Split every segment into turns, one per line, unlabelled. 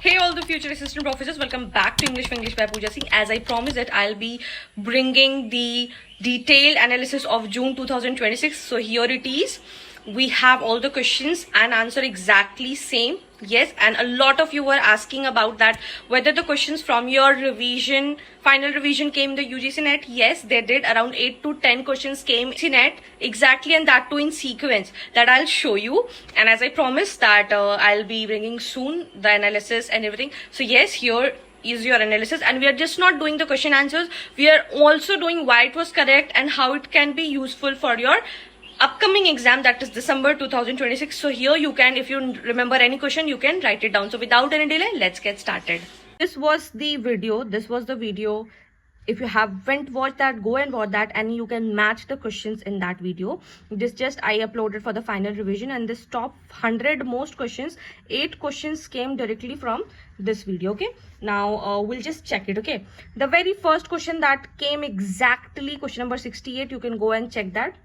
Hey all the future assistant professors, welcome back to English for English by Pooja Singh. As I promised that I'll be bringing the detailed analysis of June 2026. So here it is. We have all the questions and answer exactly same. Yes, and a lot of you were asking about that, whether the questions from your revision, final revision came in the UGC net. Yes, they did. Around 8 to 10 questions came in net exactly, and that too in sequence that I'll show you. And as I promised that I'll be bringing soon the analysis and everything. So yes, here is your analysis, and we are just not doing the question answers, we are also doing why it was correct and how it can be useful for your upcoming exam, that is December 2026. So here you can, if you remember any question, you can write it down. So without any delay, let's get started. This was the video. If you haven't watched that, go and watch that, and you can match the questions in that video. This just I uploaded for the final revision, and this top 100 most questions, 8 questions came directly from this video. Okay, now we'll just check it. Okay, the very first question that came exactly, question number 68, you can go and check that.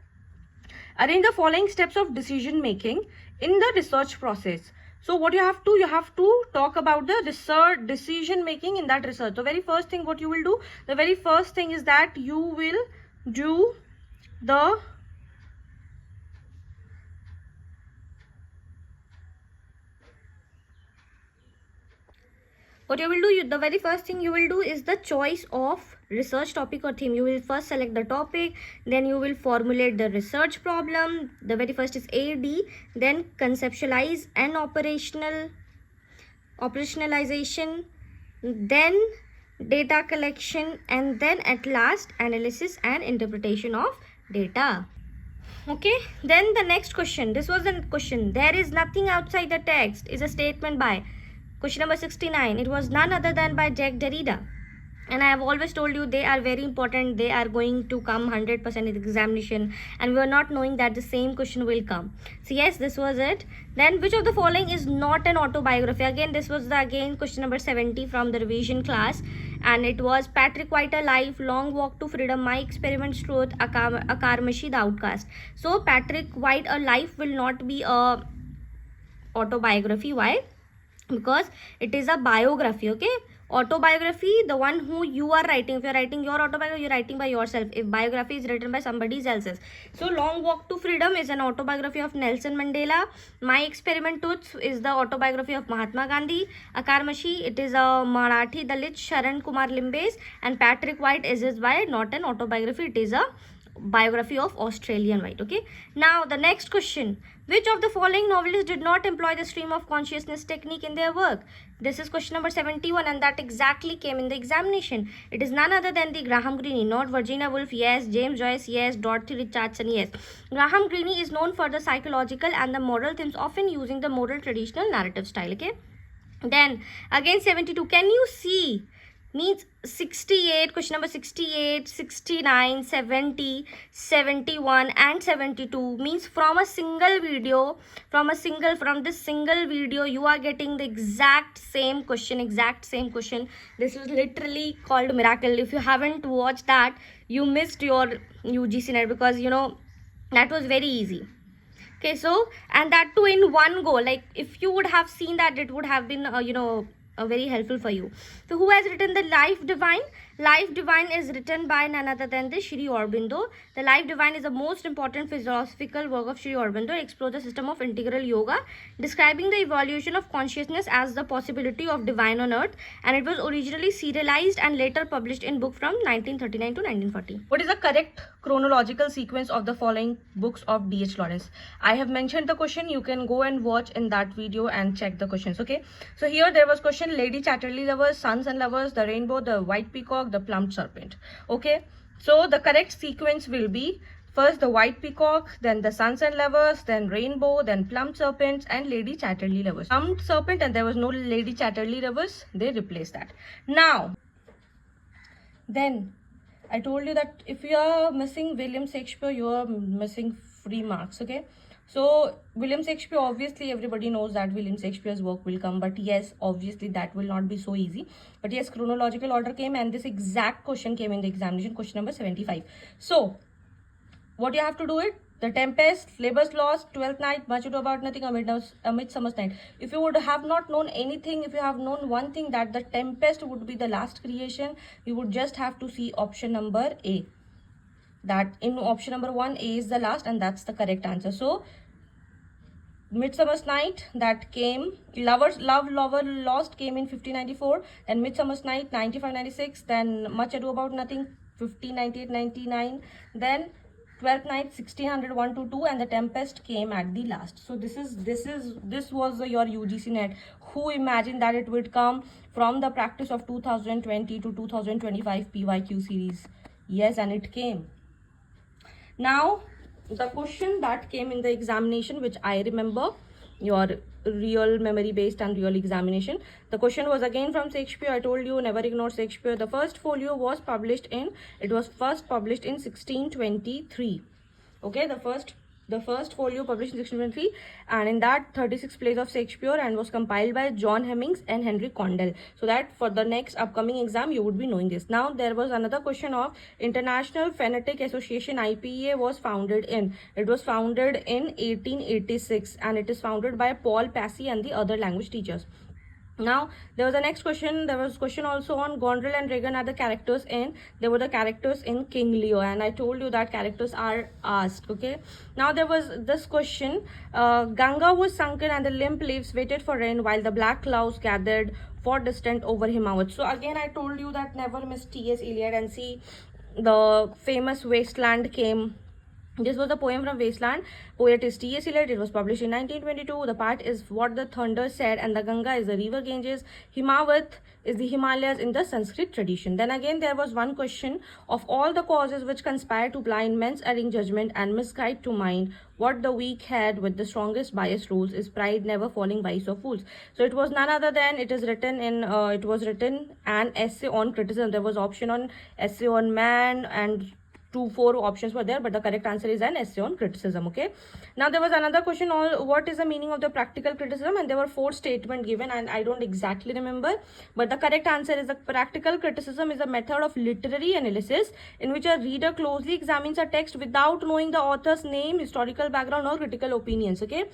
Arrange the following steps of decision making in the research process. So what you have to talk about the research decision making in that research. The very first thing what you will do, the very first thing is that you will do the the very first thing you will do is the choice of research topic or theme. You will first select the topic, then you will formulate the research problem. The very first is AD, then conceptualize and operationalization, then data collection, and then at last analysis and interpretation of data. Okay, then the next question, this was the question, there is nothing outside the text, is a statement by, question number 69, it was none other than by Jacques Derrida. And I have always told you they are very important, they are going to come 100% in the examination, and we are not knowing that the same question will come. So yes, this was it. Then which of the following is not an autobiography? Again, this was the question number 70 from the revision class, and it was Patrick White, A Life, Long Walk to Freedom, My Experiments, Truth, Akarmashi, The Outcast. So Patrick White, A Life will not be a autobiography. Why? Because it is a biography. Okay, autobiography, the one who you are writing. If you are writing your autobiography, you are writing by yourself. If biography is written by somebody else's. So Long Walk to Freedom is an autobiography of Nelson Mandela. My Experiment Truth is the autobiography of Mahatma Gandhi. Akarmashi, it is a Marathi Dalit Sharan Kumar Limbe's. And Patrick White is by not an autobiography, it is a biography of Australian White. Okay, now the next question, which of the following novelists did not employ the stream of consciousness technique in their work? This is question number 71, and that exactly came in the examination. It is none other than the Graham Greene, not Virginia Woolf. Yes. James Joyce. Yes. Dorothy Richardson. Yes. Graham Greene is known for the psychological and the moral themes, often using the moral traditional narrative style. Okay, then again 72, can you see means 68, question number 68, 69, 70, 71 and 72 means from this single video you are getting the exact same question. This is literally called miracle. If you haven't watched that, you missed your UGC net, because you know that was very easy. Okay, so and that too in one go. Like if you would have seen that, it would have been very helpful for you. So who has written the Life Divine? Life Divine is written by none other than the Sri Aurobindo. The Life Divine is the most important philosophical work of Sri Aurobindo. It explores the system of integral yoga, describing the evolution of consciousness as the possibility of divine on earth, and it was originally serialized and later published in book from 1939 to 1940. What is the correct chronological sequence of the following books of D.H. Lawrence? I have mentioned the question, you can go and watch in that video and check the questions. Okay, so here there was question Lady Chatterley Lovers, Sons and Lovers, The Rainbow, The White Peacock, The Plumed Serpent. Okay, so the correct sequence will be first the White Peacock, then the Sons and Lovers, then Rainbow, then Plumed Serpents, and Lady Chatterley Lovers. Plumed Serpent, and there was no Lady Chatterley Lovers, they replaced that. Now then I told you that if you are missing William Shakespeare, you are missing free marks. Okay, so William Shakespeare, obviously everybody knows that William Shakespeare's work will come, but yes, obviously that will not be so easy. But yes, chronological order came, and this exact question came in the examination, question number 75. So what you have to do it, The Tempest, Labour's Lost, Twelfth Night, Much Ado About Nothing, A Midsummer's Night. If you would have not known anything, if you have known one thing, that The Tempest would be the last creation, you would just have to see option number A. That in option number 1, A is the last, and that's the correct answer. So Midsummer's Night, that came, Love Lover Lost came in 1594, then Midsummer's Night 95-96, then Much Ado About Nothing 1598-99, then Twelfth Night 1601 to 2, and The Tempest came at the last. So this was your UGC net. Who imagined that it would come from the practice of 2020 to 2025 PYQ series? Yes, and it came. Now the question that came in the examination, which I remember, your real memory based and real examination, the question was again from Shakespeare. I told you, never ignore Shakespeare. The first folio was published in 1623. Okay, the first folio published in 1623, and in that 36 plays of Shakespeare, and was compiled by John Hemmings and Henry Condell, so that for the next upcoming exam you would be knowing this. Now there was another question of International Phonetic Association, IPA, was founded in 1886, and it is founded by Paul Passy and the other language teachers. Now there was a next question. There was question also on Gondrel and Regan are the characters in, they were the characters in King Lear, and I told you that characters are asked. Okay, now there was this question, Ganga was sunken and the limp leaves waited for rain while the black clouds gathered for distant over Himawat. So again I told you that never miss T.S. Eliot and see the famous Wasteland came. This was a poem from Wasteland. Poet is T.S. Eliot. It was published in 1922. The part is what the thunder said, and the Ganga is the river Ganges. Himawat is the Himalayas in the Sanskrit tradition. Then again there was one question, of all the causes which conspire to blind men's erring judgment and misguide to mind what the weak head with the strongest bias rules, is pride never falling vice of fools. So it was none other than, it was written an essay on criticism. There was option on essay on man, and 4 options were there, but the correct answer is an essay on criticism. Okay, now there was another question on what is the meaning of the practical criticism, and there were 4 statements given, and I don't exactly remember, but the correct answer is the practical criticism is a method of literary analysis in which a reader closely examines a text without knowing the author's name, historical background, or critical opinions. Okay,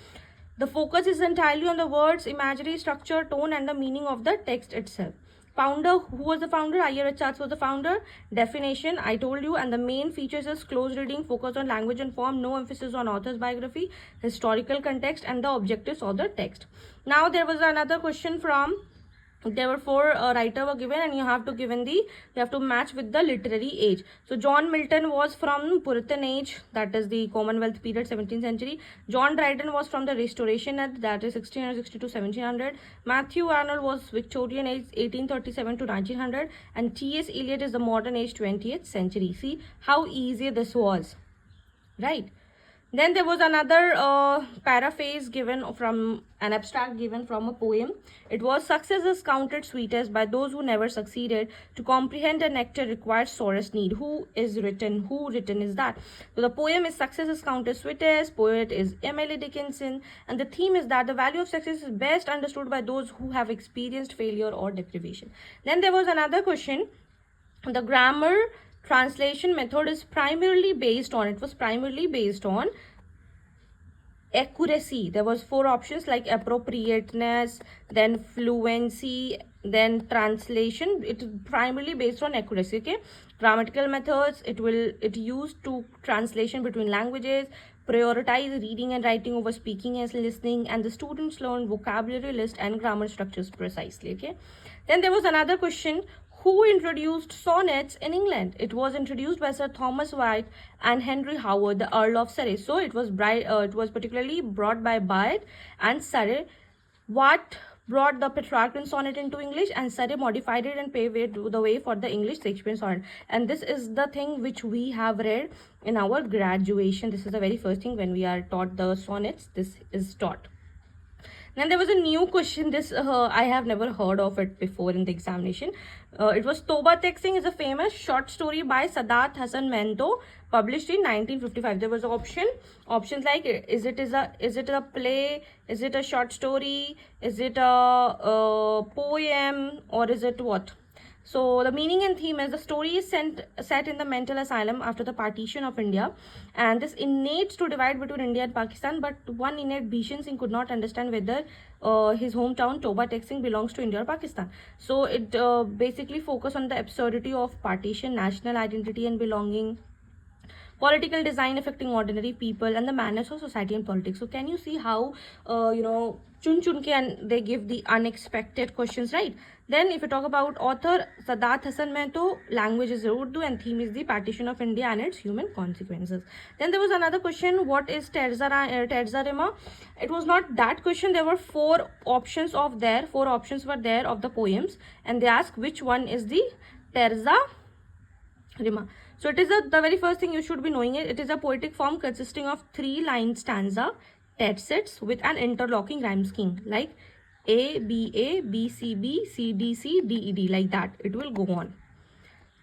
the focus is entirely on the words, imagery, structure, tone, and the meaning of the text itself. Founder, who was the founder? I.R. Richards was the founder. Definition, I told you, and the main features is close reading, focus on language and form, no emphasis on author's biography, historical context, and the objectives of the text. Now there was another question from, there were 4 writers were given, and you have to match with the literary age. So John Milton was from Puritan age, that is the Commonwealth period, 17th century. John Dryden was from the Restoration age, that is 1660 to 1700. Matthew Arnold was Victorian age, 1837 to 1900, and T.S. Eliot is the modern age, 20th century. See how easy this was, right? Then there was another paraphrase given from an abstract given from a poem. It was, success is counted sweetest by those who never succeeded. To comprehend a nectar requires sorest need. Who written is that? So the poem is Success is counted sweetest. Poet is Emily Dickinson. And the theme is that the value of success is best understood by those who have experienced failure or deprivation. Then there was another question. The grammar translation method is primarily based on accuracy. There was 4 options like appropriateness, then fluency, then translation. It is primarily based on accuracy. Okay, grammatical methods, it used to translation between languages, prioritize reading and writing over speaking and listening, and the students learn vocabulary list and grammar structures precisely. Okay, then there was another question, who introduced sonnets in England? It was introduced by Sir Thomas White and Henry Howard, the Earl of Surrey. So it was particularly brought by Blyth and Surrey. What brought the Petrarchan sonnet into English, and Surrey modified it and paved the way for the English Shakespeare sonnet. And this is the thing which we have read in our graduation. This is the very first thing when we are taught the sonnets. This is taught. Then there was a new question. This I have never heard of it before in the examination. It was Toba Tek Singh is a famous short story by Sadat Hasan Mento, published in 1955. There was options like, is it a play, is it a short story, is it a poem, or is it what? So the meaning and theme is the story is set in the mental asylum after the partition of India, and this innate to divide between India and Pakistan. But one innate Bhishan Singh could not understand whether his hometown Toba Tek Singh belongs to India or Pakistan. So it basically focus on the absurdity of partition, national identity and belonging, political design affecting ordinary people, and the manners of society and politics. So can you see how chun chun ke and they give the unexpected questions, right? Then if you talk about author Sadat Hasan mein to language is Urdu and theme is the partition of India and its human consequences. Then there was another question, what is Terza Rima? It was not that question. There were four options were there of the poems, and they asked which one is the Terza Rima. So it is the very first thing you should be knowing it. It is a poetic form consisting of 3-line stanza tercets with an interlocking rhyme scheme like A, B, A, B, C, B, C, D, C, D, E, D, like that. It will go on.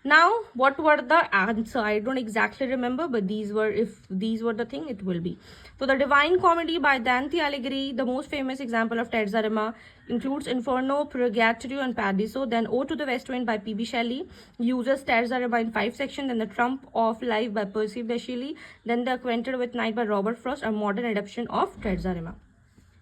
Now, what were the answer? I don't exactly remember, but if these were the thing, it will be. So the Divine Comedy by Dante Alighieri, the most famous example of Terza Rima, includes Inferno, Purgatorio, and Paradiso. Then Ode to the West Wind by P.B. Shelley uses Terza Rima in 5 sections. Then The Trump of Life by Percy Bysshe. Then The Acquainted with Night by Robert Frost, a modern adaptation of Terza Rima.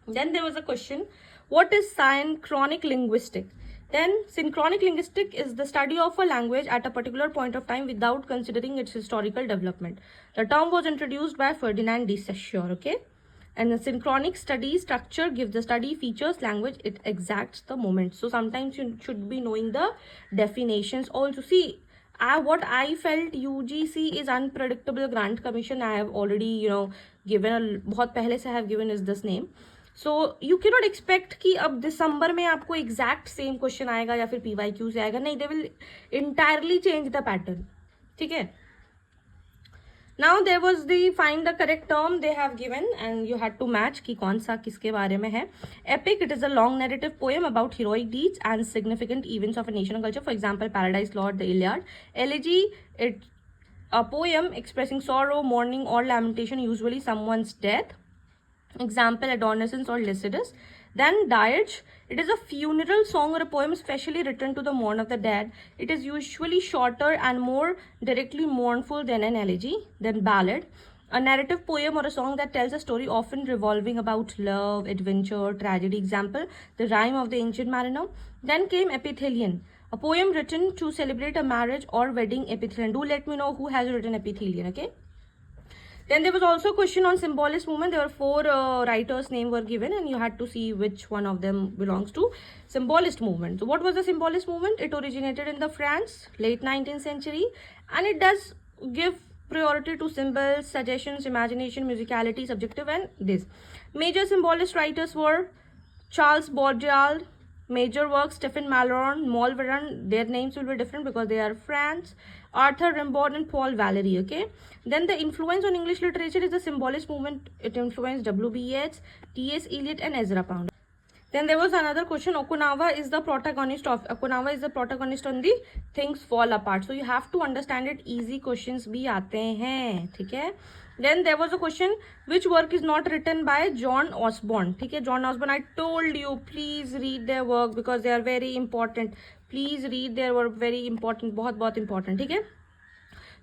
Then there was a question, what is synchronic linguistic? Then synchronic linguistic is the study of a language at a particular point of time without considering its historical development. The term was introduced by Ferdinand de Saussure, okay? And the synchronic study structure gives the study features language, it exacts the moment. So sometimes you should be knowing the definitions also. See, what I felt UGC is unpredictable grant commission. I have already, given बहुत पहले से I have given is this name. So you can not expect कि अब दिसंबर में आपको exact same question आएगा या फिर PYQ से आएगा, नहीं, they will entirely change the pattern, ठीक है. Now there was the find the correct term they have given and you had to match कि कौन सा किसके बारे में है. Epic, it is a long narrative poem about heroic deeds and significant events of a national culture, for example paradise lost, the Iliad. Elegy, it a poem expressing sorrow, mourning or lamentation, usually someone's death. Example, Adonais or Lycidas. Then dirge, it is a funeral song or a poem specially written to the mourn of the dead. It is usually shorter and more directly mournful than an elegy. Then ballad, a narrative poem or a song that tells a story often revolving about love, adventure, tragedy. Example, The Rime of the Ancient Mariner. Then came epithelion, a poem written to celebrate a marriage or wedding. Epithelion, do let me know who has written epithelion, okay? Then there was also a question on symbolist movement. There were 4 writers' names were given and you had to see which one of them belongs to symbolist movement. So what was the symbolist movement? It originated in the France, late 19th century, and it does give priority to symbols, suggestions, imagination, musicality, subjective, and this. Major symbolist writers were Charles Baudrillard. Major works, Stephen Mallarmé, Maul Varron, their names will be different because they are France. Arthur Rimbaud and Paul Valéry, okay? Then the influence on English literature is the symbolist movement. It influenced W.B. Yeats, T.S. Eliot and Ezra Pound. Then there was another question, Okunawa is the protagonist on the Things Fall Apart. So you have to understand it, easy questions bhi aate hain, theek hai? Then there was a question, which work is not written by John Osborne, theek hai? John Osborne, I told you, please read their work because they are very important. Please read their work, very important, बहुत important, theek hai?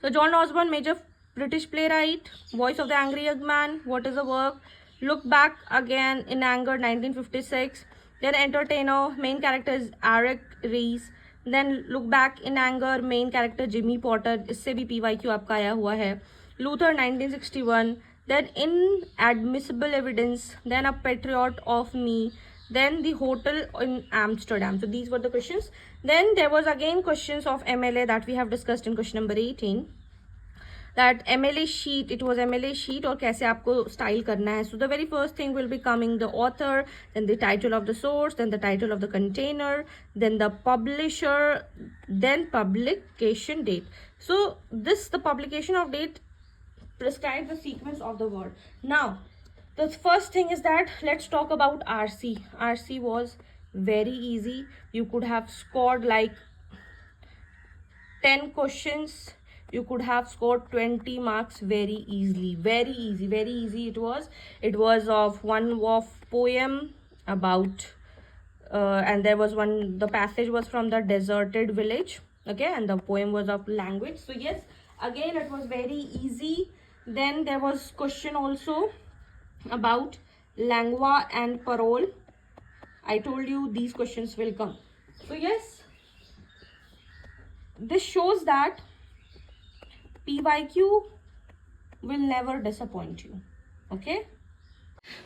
So John Osborne, major British playwright, Voice of the Angry Young Man, what is the work? Look Back Again in Anger, 1956. Then Entertainer, main character is Eric Rees. Then Look Back in Anger, main character Jimmy Potter, इससे भी PYQ आपका आया हुआ है. Luther, 1961. Then Inadmissible Evidence. Then A Patriot of Me. Then The Hotel in Amsterdam. So these were the questions. Then there was again questions of MLA that we have discussed in question number 18. That MLA sheet, it was MLA sheet और कैसे आपको style करना है. So the very first thing will be coming the author, then the title of the source, then the title of the container, then the publisher, then publication date. So the publication of date prescribes the sequence of the word. Now the first thing is that let's talk about RC. RC was very easy. You could have scored like 10 questions. You could have scored 20 marks very easily. Very easy it was. It was of one of poem about and there was one, the passage was from the deserted village, okay, and the poem was of language. So yes, again it was very easy. Then there was question also about lingua and parole. I told you these questions will come. So yes, this shows that PYQ will never disappoint you. Okay.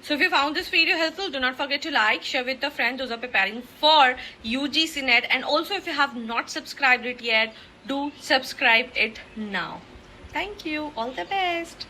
So if you found this video helpful, do not forget to like, share with a friend those are preparing for UGC NET, and also if you have not subscribed it yet, do subscribe it now. Thank you. All the best.